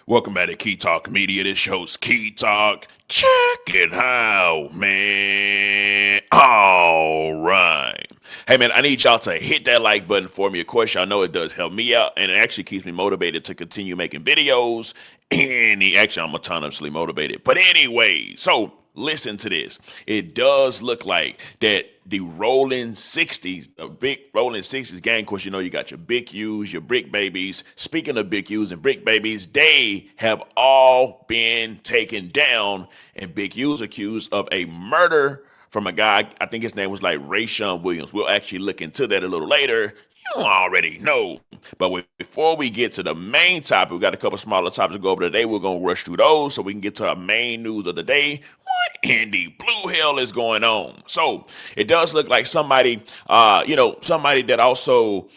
Welcome back to Key Talk Media. This host Key Talk. Check it out, man. All right. Hey, man, I need y'all to hit that like button for me. Of course, y'all know it does help me out, and it actually keeps me motivated to continue making videos. And actually, I'm autonomously motivated. But anyway, so listen to this. It does look like that the Rolling 60s, the big Rolling 60s gang, of course, you know, you got your big U's, your brick babies. Speaking of big U's and brick babies, they have all been taken down, and big U's accused of a murder from a guy, I think his name was like Rayshawn Williams. We'll actually look into that a little later. You already know. But before we get to the main topic, we got a couple smaller topics to go over today. We're going to rush through those so we can get to our main news of the day. What in the blue hell is going on? So it does look like somebody, somebody that also,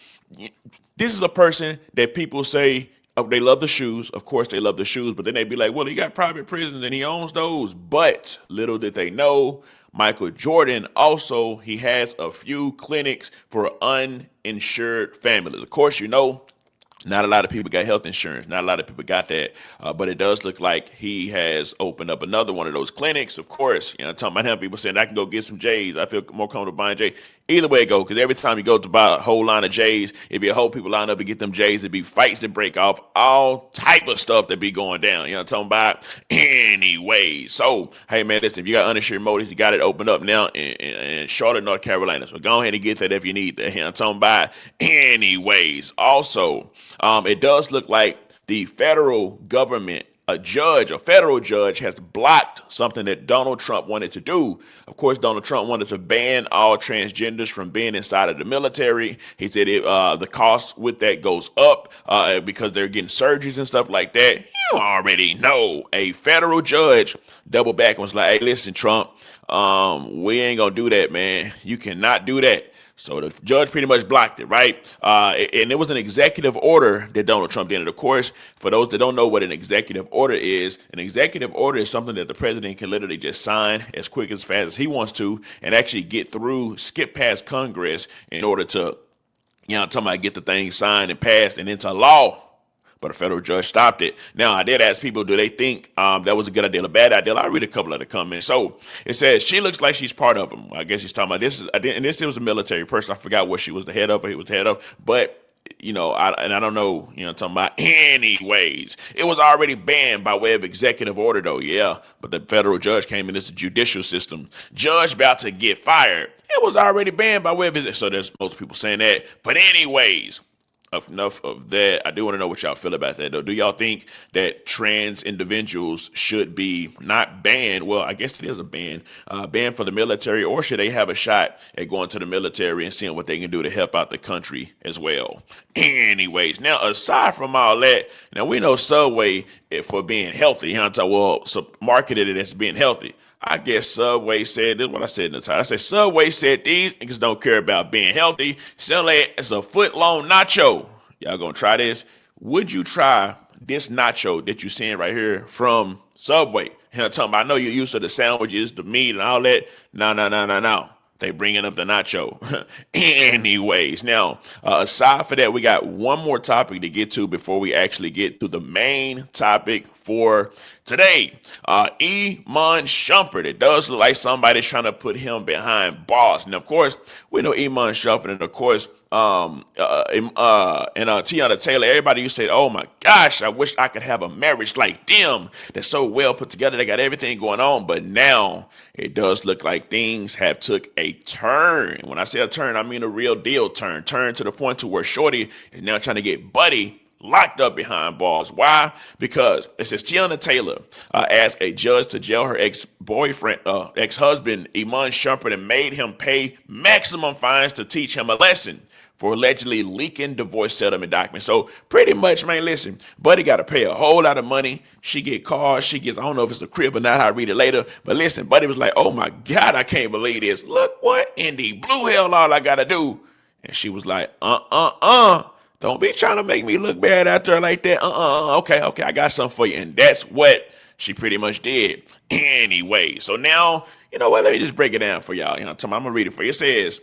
this is a person that people say, oh, they love the shoes. Of course, they love the shoes, but then they be like, well, he got private prisons and he owns those. But little did they know, Michael Jordan also, he has a few clinics for uninsured families. Of course, you know, not a lot of people got health insurance. Not a lot of people got that. But it does look like he has opened up another one of those clinics. Of course, you know, I'm talking about him, people saying, I can go get some J's. I feel more comfortable buying J's. Either way it go, because every time you go to buy a whole line of J's, if you a whole people line up to get them J's, it'd be fights that break off, all type of stuff that be going down. You know what I'm talking about? Anyway, so, hey, man, listen, if you got uninsured motors, you got it opened up now in Charlotte, North Carolina. So go ahead and get that if you need that. You know what I'm talking about? Anyways, also, it does look like the federal government, a federal judge, has blocked something that Donald Trump wanted to do. Of course, Donald Trump wanted to ban all transgenders from being inside of the military. He said the cost with that goes up because they're getting surgeries and stuff like that. You already know. A federal judge doubled back and was like, hey, listen, Trump, we ain't going to do that, man. You cannot do that. So the judge pretty much blocked it, right? And it was an executive order that Donald Trump did. And of course, for those that don't know what an executive order is, an executive order is something that the president can literally just sign as quick as fast as he wants to and actually get through, skip past Congress in order to, you know, talking about get the thing signed and passed and into law. But a federal judge stopped it. Now, I did ask people, do they think that was a good idea or a bad idea? I'll read a couple of the comments. So it says, she looks like she's part of them. I guess she's talking about this. And this was a military person. I forgot what she was the head of or he was the head of. But I don't know, talking about. Anyways, it was already banned by way of executive order, though, yeah. But the federal judge came in. It's a judicial system. Judge about to get fired. It was already banned by way of his. So there's most people saying that. But anyways, enough of that. I do want to know what y'all feel about that, though. Do y'all think that trans individuals should be not banned? Well, I guess it is a ban for the military, or should they have a shot at going to the military and seeing what they can do to help out the country as well? Anyways, now aside from all that, now we know Subway for being healthy. You know what I'm talking? Well, so marketed it as being healthy. I guess Subway said, this is what I said in the title. I said, Subway said these niggas don't care about being healthy. Sell it as a foot-long nacho. Y'all gonna try this? Would you try this nacho that you're seeing right here from Subway? And I'm talking about, I know you're used to the sandwiches, the meat, and all that. No, no, no, no, no. They bringing up the nacho. Anyways, now, aside for that, we got one more topic to get to before we actually get to the main topic for today. Iman Shumpert. It does look like somebody's trying to put him behind bars. And of course, we know Iman Shumpert, and of course, Tiana Taylor. Everybody used to say, oh my gosh, I wish I could have a marriage like them. They're so well put together. They got everything going on. But now it does look like things have took a turn. When I say a turn, I mean a real deal turn. Turn to the point to where Shorty is now trying to get Buddy locked up behind bars. Why? Because it says Tiana Taylor asked a judge to jail her ex-boyfriend, ex-husband, Iman Shumpert, and made him pay maximum fines to teach him a lesson for allegedly leaking divorce settlement documents. So pretty much, man, listen, Buddy got to pay a whole lot of money. She get cars, she gets, I don't know if it's a crib or not, I'll read it later. But listen, Buddy was like, oh my God, I can't believe this. Look what in the blue hell all I got to do. And she was like, don't be trying to make me look bad out there like that. Okay, I got something for you. And that's what she pretty much did. Anyway, so now, you know what, let me just break it down for y'all. I'm going to read it for you. It says,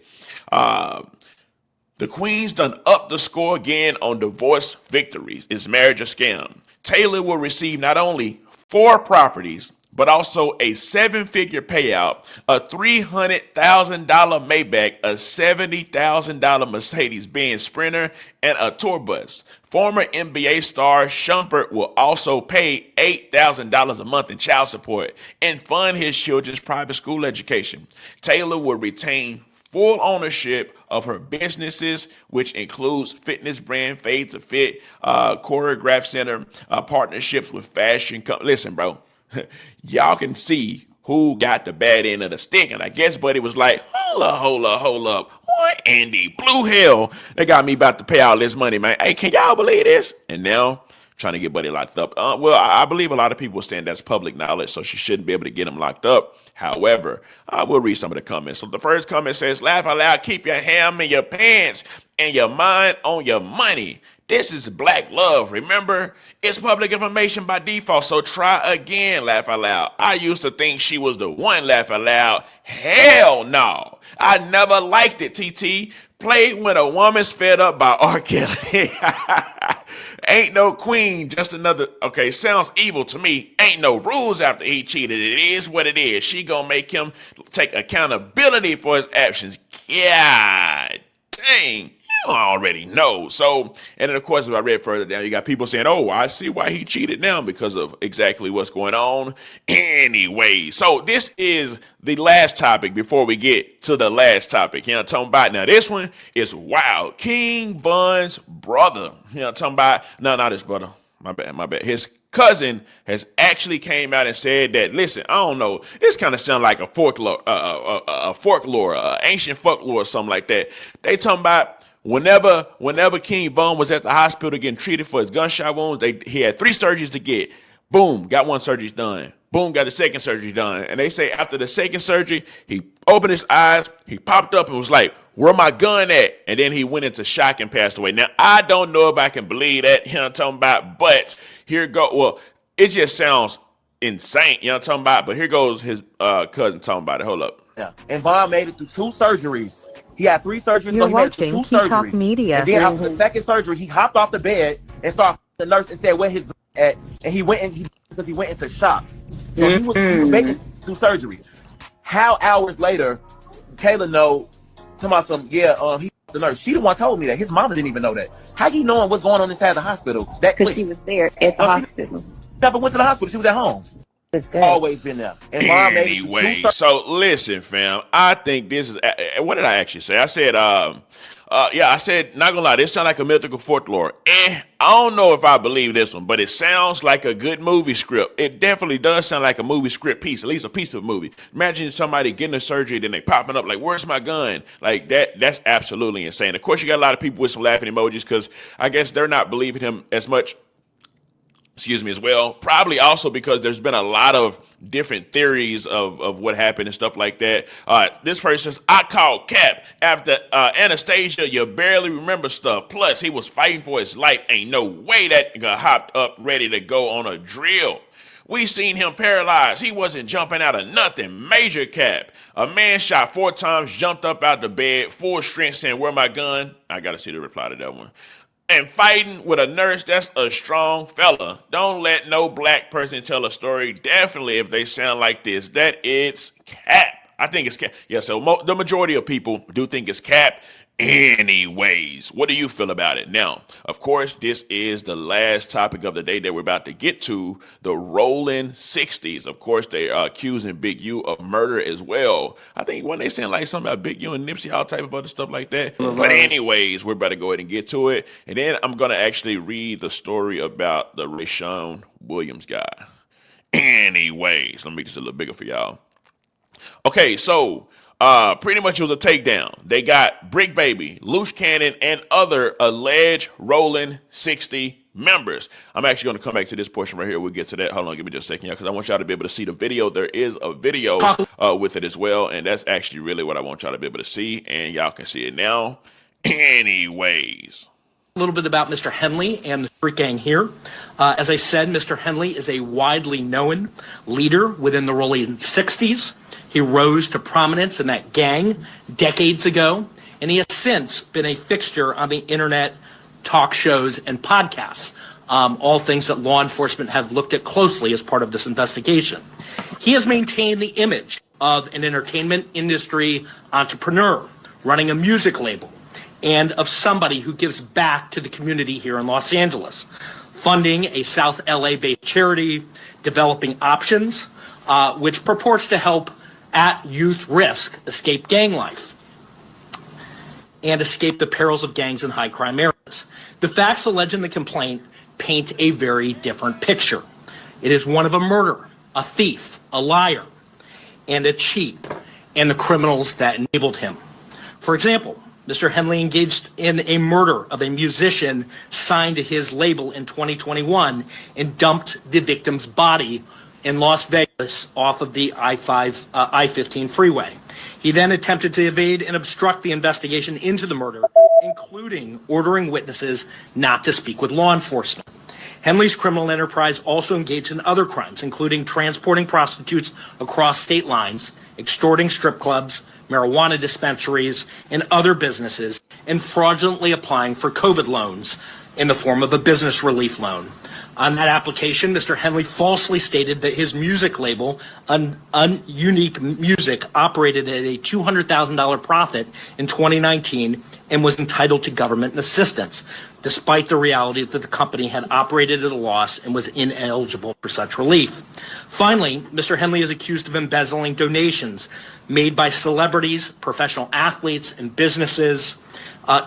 the Queen's done up the score again on divorce victories. Is marriage a scam? Taylor will receive not only 4 properties, but also a 7-figure payout, a $300,000 Maybach, a $70,000 Mercedes-Benz Sprinter, and a tour bus. Former NBA star Shumpert will also pay $8,000 a month in child support and fund his children's private school education. Taylor will retain full ownership of her businesses, which includes fitness brand Fade to Fit, choreograph center, partnerships with fashion. Listen, bro, y'all can see who got the bad end of the stick. And I guess Buddy was like, hold up. What Andy Blue Hell? They got me about to pay all this money, man. Hey, can y'all believe this? And now trying to get Buddy locked up. Well, I believe a lot of people saying that's public knowledge, so she shouldn't be able to get him locked up. However, I will read some of the comments. So the first comment says, laugh out loud, keep your ham in your pants and your mind on your money. This is black love. Remember, it's public information by default, so try again, laugh out loud. I used to think she was the one, laugh out loud. Hell no. I never liked it, TT. Played when a woman's fed up by R. Kelly. Ain't no queen, just another. Okay, sounds evil to me. Ain't no rules after he cheated. It is what it is. She gonna make him take accountability for his actions. God dang. You already know. So, and then of course, if I read further down, you got people saying, oh, I see why he cheated now because of exactly what's going on. Anyway, so this is the last topic before we get to the last topic. You know what I'm talking about? Now, this one is wild. King Von's brother. You know what I'm talking about? No, not his brother. My bad. His cousin has actually came out and said that, listen, I don't know, this kind of sounds like a folklore, ancient folklore or something like that. They talking about whenever King Von was at the hospital getting treated for his gunshot wounds, he had 3 surgeries to get. Boom, got 1 surgery done. Boom, got the 2nd surgery done. And they say after the 2nd surgery, he opened his eyes, he popped up and was like, where my gun at? And then he went into shock and passed away. Now, I don't know if I can believe that, you know what I'm talking about, but here go. Well, it just sounds insane, you know what I'm talking about, but here goes his cousin talking about it. Hold up. Yeah. And Von made it through 2 surgeries. He had 3 surgeries. You're so he watching made 2 surgeries. Media. And then after the 2nd surgery, he hopped off the bed and saw the nurse and said where his at, and he went because he went into shock. So he was making 2 surgeries. How hours later, Kayla he the nurse. She the one told me that. His mama didn't even know that. How you knowing what's going on inside the hospital? Because she was there at the hospital. Never went to the hospital. She was at home. Always been there. And anyway, so listen, fam. I think this is. What did I actually say? I said, I said, not gonna lie, this sounds like a mythical folklore. I don't know if I believe this one, but it sounds like a good movie script. It definitely does sound like a movie script piece, at least a piece of a movie. Imagine somebody getting a surgery, then they popping up like, where's my gun? Like that's absolutely insane. Of course, you got a lot of people with some laughing emojis because I guess they're not believing him as much. As well. Probably also because there's been a lot of different theories of what happened and stuff like that. This person says, I called Cap. After Anastasia, you barely remember stuff. Plus, he was fighting for his life. Ain't no way that nigga hopped up ready to go on a drill. We seen him paralyzed. He wasn't jumping out of nothing. Major Cap. A man shot 4 times, jumped up out the bed, full strength saying, where my gun? I got to see the reply to that one. And fighting with a nurse, that's a strong fella. Don't let no black person tell a story, definitely if they sound like this, that it's Cap. I think it's Cap. Yeah, so the majority of people do think it's Cap. Anyways, what do you feel about it? Now, of course, this is the last topic of the day that we're about to get to, the rolling 60s. Of course, they are accusing Big U of murder as well. I think when they saying like something about Big U and Nipsey, all type of other stuff like that. But anyways, we're about to go ahead and get to it. And then I'm going to actually read the story about the Rashawn Williams guy. Anyways, let me make this a little bigger for y'all. Okay, so pretty much it was a takedown. They got Bricc Baby, Loose Cannon, and other alleged Rolling 60 members. I'm actually going to come back to this portion right here. We'll get to that. Hold on, give me just a second, y'all, because I want y'all to be able to see the video. There is a video with it as well, and that's actually really what I want y'all to be able to see, and y'all can see it now. Anyways. A little bit about Mr. Henley and the street gang here. As I said, Mr. Henley is a widely known leader within the Rolling 60s. He rose to prominence in that gang decades ago, and he has since been a fixture on the internet talk shows and podcasts. all things that law enforcement have looked at closely as part of this investigation. He has maintained the image of an entertainment industry entrepreneur running a music label and of somebody who gives back to the community here in Los Angeles, funding a South LA-based charity, developing options, which purports to help at youth risk escape gang life and escape the perils of gangs in high crime areas. The facts alleged in the complaint paint a very different picture. It is one of a murderer, a thief, a liar, and a cheat, and the criminals that enabled him. For example, Mr. Henley engaged in a murder of a musician signed to his label in 2021 and dumped the victim's body in Las Vegas off of the I-15 freeway. He then attempted to evade and obstruct the investigation into the murder, including ordering witnesses not to speak with law enforcement. Henley's criminal enterprise also engaged in other crimes, including transporting prostitutes across state lines, extorting strip clubs, marijuana dispensaries, and other businesses, and fraudulently applying for COVID loans in the form of a business relief loan. On that application, Mr. Henley falsely stated that his music label, Unique Music, operated at a $200,000 profit in 2019 and was entitled to government assistance, despite the reality that the company had operated at a loss and was ineligible for such relief. Finally, Mr. Henley is accused of embezzling donations made by celebrities, professional athletes, and businesses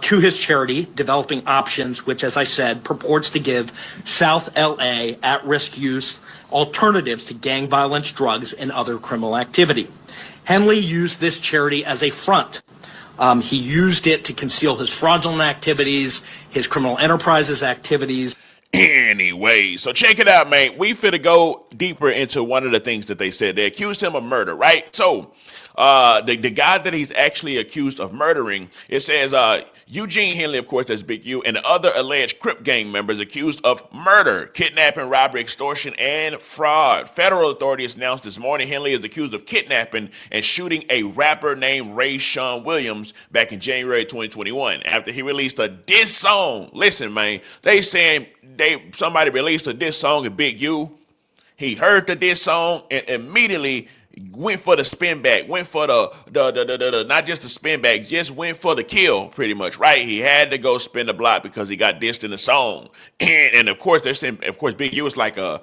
to his charity, Developing Options, which, as I said, purports to give South LA at-risk youth alternatives to gang violence, drugs, and other criminal activity. Henley used this charity as a front. He used it to conceal his fraudulent activities, his criminal enterprises activities. Anyway, so check it out, man. We finna go deeper into one of the things that they said. They accused him of murder, right? So the guy that he's actually accused of murdering, it says Eugene Henley, of course, that's Big U, and the other alleged Crip gang members accused of murder, kidnapping, robbery, extortion, and fraud. Federal authorities announced this morning Henley is accused of kidnapping and shooting a rapper named Ray Sean Williams back in January 2021 after he released a diss song. Listen, man, they saying somebody released a diss song of Big U. He heard the diss song and immediately went for the spin back, went for the not just the spin back, just went for the kill, pretty much, right? He had to go spin the block because he got dissed in the song. And of course, they're saying, of course, Big U is like a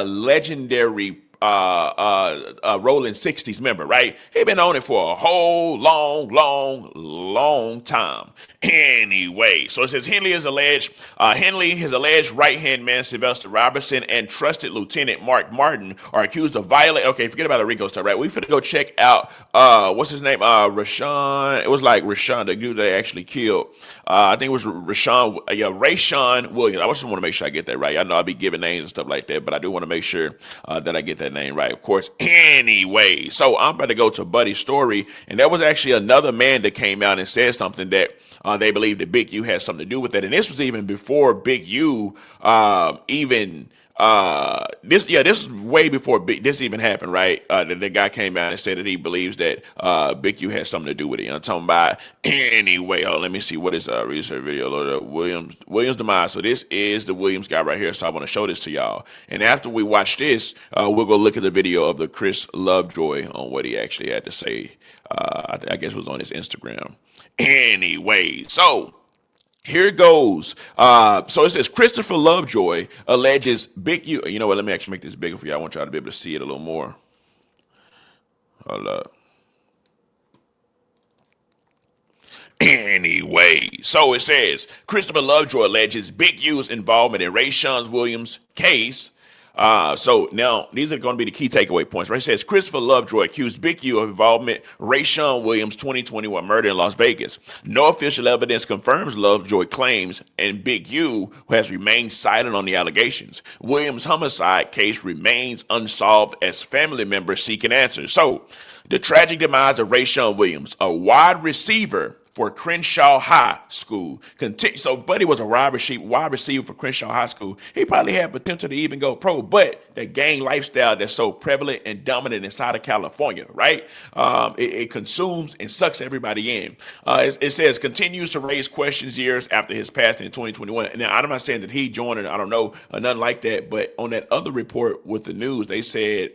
legendary rolling 60's member, right? He been on it for a whole long time. Anyway, so it says Henley his alleged right-hand man Sylvester Robertson and trusted Lieutenant Mark Martin are accused of violating. Okay, forget about the Rico stuff, right? We finna go check out what's his name? Rashawn. It was like Rashawn, the dude they actually killed. I think it was Rashawn, Ray Sean Williams. I just want to make sure I get that right. I know I'll be giving names and stuff like that, but I do want to make sure that I get that name right, of course. Anyway, so I'm about to go to Buddy's story, and there was actually another man that came out and said something that they believe that Big U had something to do with that, and this was even before Big U this is way before this even happened, right? The guy came out and said that he believes that Big U has something to do with it. I'm talking about anyway. Let me see what is research video. Williams demise. So this is the Williams guy right here. So I want to show this to y'all. And after we watch this, we'll go look at the video of the Chris Lovejoy on what he actually had to say. I guess it was on his Instagram. Anyway, so here it goes. So it says Christopher Lovejoy alleges Big U. You know what? Let me actually make this bigger for you. I want y'all to be able to see it a little more. Hold up. Anyway, so it says Christopher Lovejoy alleges Big U's involvement in Ray Sean Williams' case. So now these are going to be the key takeaway points, right? It says Christopher Lovejoy accused Big U of involvement in Ray Sean Williams' 2021 murder in Las Vegas. No official evidence confirms Lovejoy claims, and Big U has remained silent on the allegations. Williams' homicide case remains unsolved as family members seek an answer. So the tragic demise of Ray Sean Williams, a wide receiver for Crenshaw High School. So Buddy was a wide receiver for Crenshaw High School. He probably had potential to even go pro, but the gang lifestyle that's so prevalent and dominant inside of California, right? It consumes and sucks everybody in. It says continues to raise questions years after his passing in 2021. Now, I'm not saying that he joined it, I don't know, or nothing like that, but on that other report with the news, they said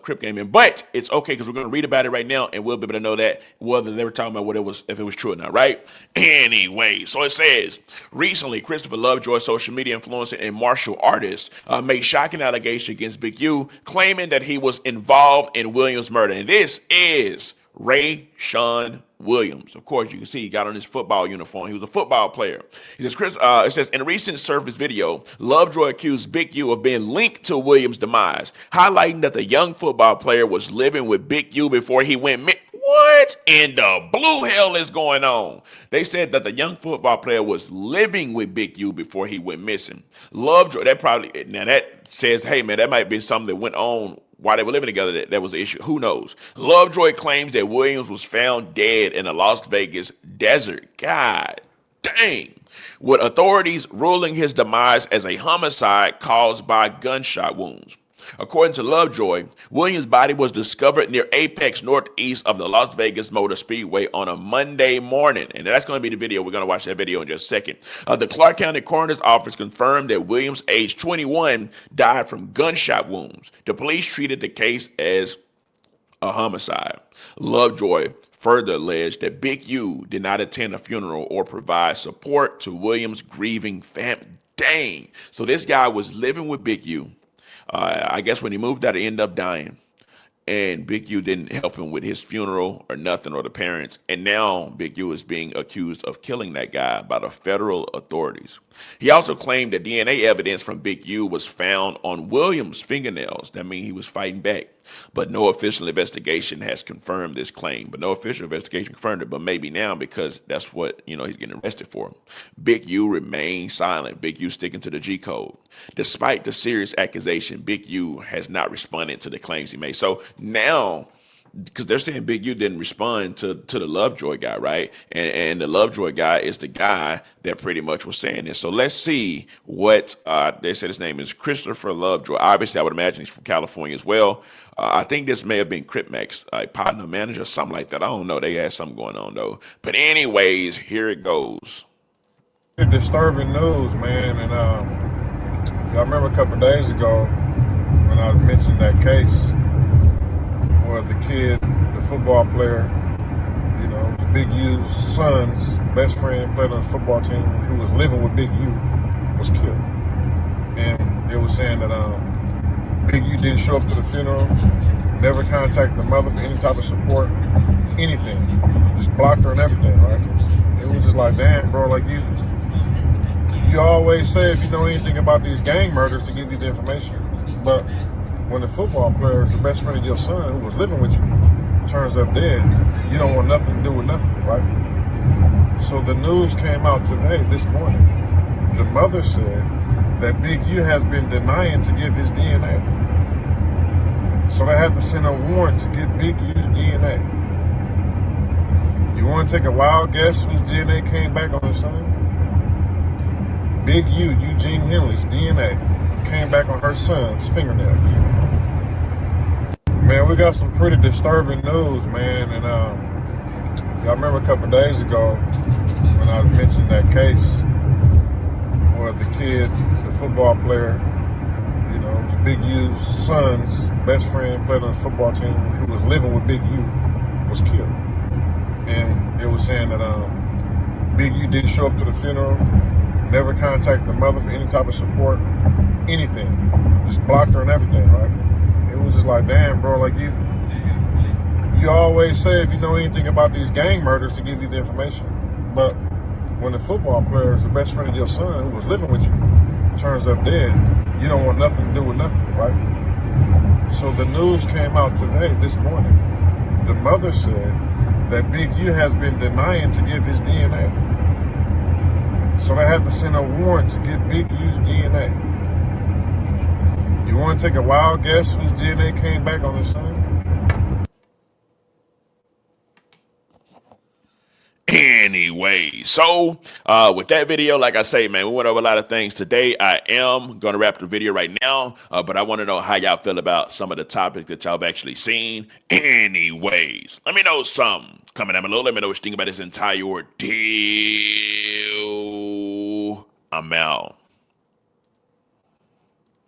Crip came in. But it's okay because we're going to read about it right now and we'll be able to know that whether they were talking about what it was, if it was true or not, right? Anyway, so it says recently Christopher Lovejoy, social media influencer and martial artist, made shocking allegations against Big U, claiming that he was involved in Williams' murder. And this is Ray Sean Williams. Of course, you can see he got on his football uniform. He was a football player. He says, it says, in a recent surface video, Lovejoy accused Big U of being linked to Williams' demise, highlighting that the young football player was living with Big U before he went What in the blue hell is going on? They said that the young football player was living with Big U before he went missing. Lovejoy, that says, hey man, that might be something that went on while they were living together. That was the issue. Who knows? Lovejoy claims that Williams was found dead in a Las Vegas desert. God dang. With authorities ruling his demise as a homicide caused by gunshot wounds. According to Lovejoy, Williams' body was discovered near Apex, northeast of the Las Vegas Motor Speedway on a Monday morning. And that's going to be the video. We're going to watch that video in just a second. The Clark County Coroner's Office confirmed that Williams, age 21, died from gunshot wounds. The police treated the case as a homicide. Lovejoy further alleged that Big U did not attend a funeral or provide support to Williams' grieving family. Dang. So this guy was living with Big U. I guess when he moved out, he ended up dying. And Big U didn't help him with his funeral or nothing, or the parents. And now Big U is being accused of killing that guy by the federal authorities. He also claimed that DNA evidence from Big U was found on Williams' fingernails. That means he was fighting back. But no official investigation has confirmed this claim. But maybe now, because that's what, he's getting arrested for. Big U remains silent. Big U sticking to the G code. Despite the serious accusation, Big U has not responded to the claims he made. So now, because they're saying Big U didn't respond to the Lovejoy guy, right? And the Lovejoy guy is the guy that pretty much was saying this. So let's see what they said his name is Christopher Lovejoy. Obviously, I would imagine he's from California as well. I think this may have been Crip Max, partner manager, something like that. I don't know. They had something going on, though. But anyways, here it goes. Disturbing news, man. And I remember a couple of days ago when I mentioned that case where the kid, the football player, Big U's son's best friend, played on the football team, who was living with Big U, was killed. And it was saying that Big U didn't show up to the funeral, never contacted the mother for any type of support, anything. Just blocked her and everything, right? It was just like, damn, bro, like you always say if you know anything about these gang murders to give you the information. But when the football player is the best friend of your son who was living with you turns up dead, you don't want nothing to do with nothing, right? So the news came out today, this morning. The mother said that Big U has been denying to give his DNA. So they had to send a warrant to get Big U's DNA. You want to take a wild guess whose DNA came back on his son? Big U, Eugene Henley's DNA came back on her son's fingernails. Man, we got some pretty disturbing news, man. And I remember a couple of days ago when I mentioned that case where the kid, the football player, Big U's son's best friend, played on the football team, who was living with Big U, was killed. And it was saying that Big U didn't show up to the funeral, never contacted the mother for any type of support, anything. Just blocked her and everything, right? It was just like, damn, bro, like you always say if you know anything about these gang murders to give you the information. But when the football player is the best friend of your son who was living with you turns up dead, you don't want nothing to do with nothing, right? So the news came out today, this morning. The mother said that Big U has been denying to give his DNA. So they had to send a warrant to get Big U's DNA. You want to take a wild guess whose DNA came back on his son? anyway. So with that video, like I say, man, we went over a lot of things today. I am going to wrap the video right now, but I want to know how y'all feel about some of the topics that y'all have actually seen. Anyways, let me know something. Comment down below. Let me know what you think about this entire ordeal. I'm out.